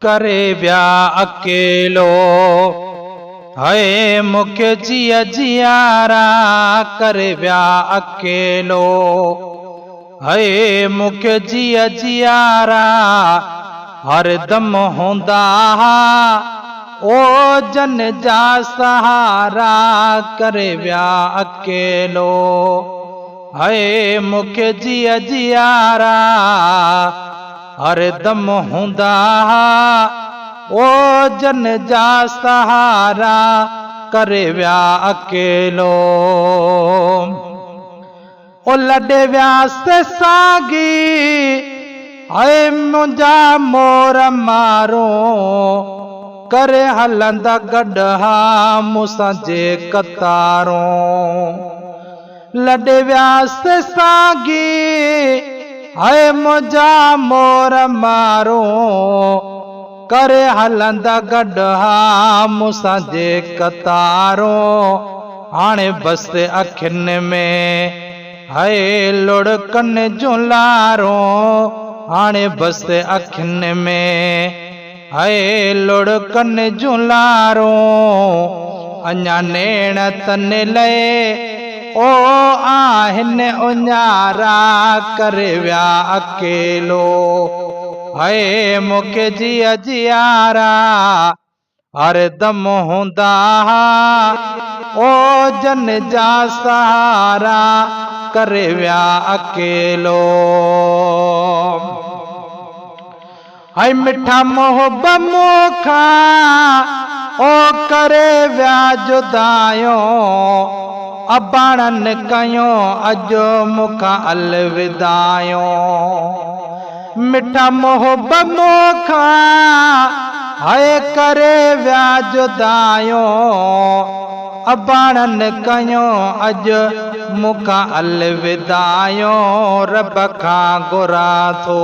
करे व्या अकेलो है मुखे जिया जियारा करे व्या अकेलो है मुखे जिया जियारा हर दम होंदा ओ जन जा सहारा करे व्या अकेलो है मुखे जिया जियारा हर दम होंदा ओ जन जा सहारा करे व्या अकेलो ओ लॾे व्यास सागी है मुंहिंजा मोर मारो करे हलंदा गॾहा मूंसां जे कतारों लॾे व्यास सागी है मुंहिंजा मोर मारो करे हलंदा गॾहा मूंसां जे कतारों हाणे बस अखियुनि में है लुड़कनि जूं लारों हाणे बस अखियुनि में है लुड़कनि जूं लारों अञा नेण तन लए ओ आहिनि उञारा करे व्या अकेलो है मुखे जिया जियारा हर दम होंदा ओ जन जा सहारा करे व्या अकेलो है मिठा मोहब्बत मोखा ओ करे व्या जुदायो अबाणन कयो अजो मुखा अलविदायो मिठा मोहब्बत मोखा है करे व्या जुदायो अबाणन कयो अज मुखा अलविदायो रब खां घुरा थो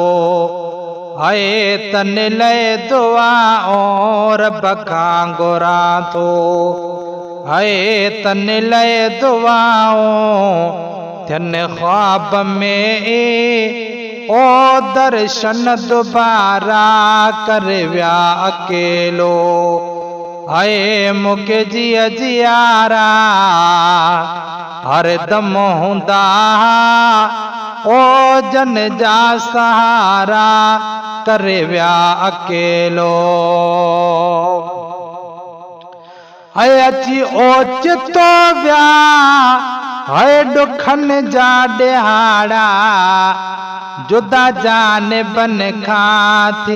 है तन लए दुआओ रब खां घुरा थो है तन लए दुआओ थियनि ख्वाब में ओ दर्शन दोबारा करे व्या अकेलो है मुखे जिया जियारा हर दम होंदा ओ जन जा सहारा करे व्या अकेलो है अची ओचितो व्या है दुखनि जा ॾिहाड़ा जुदा जान बन खां थी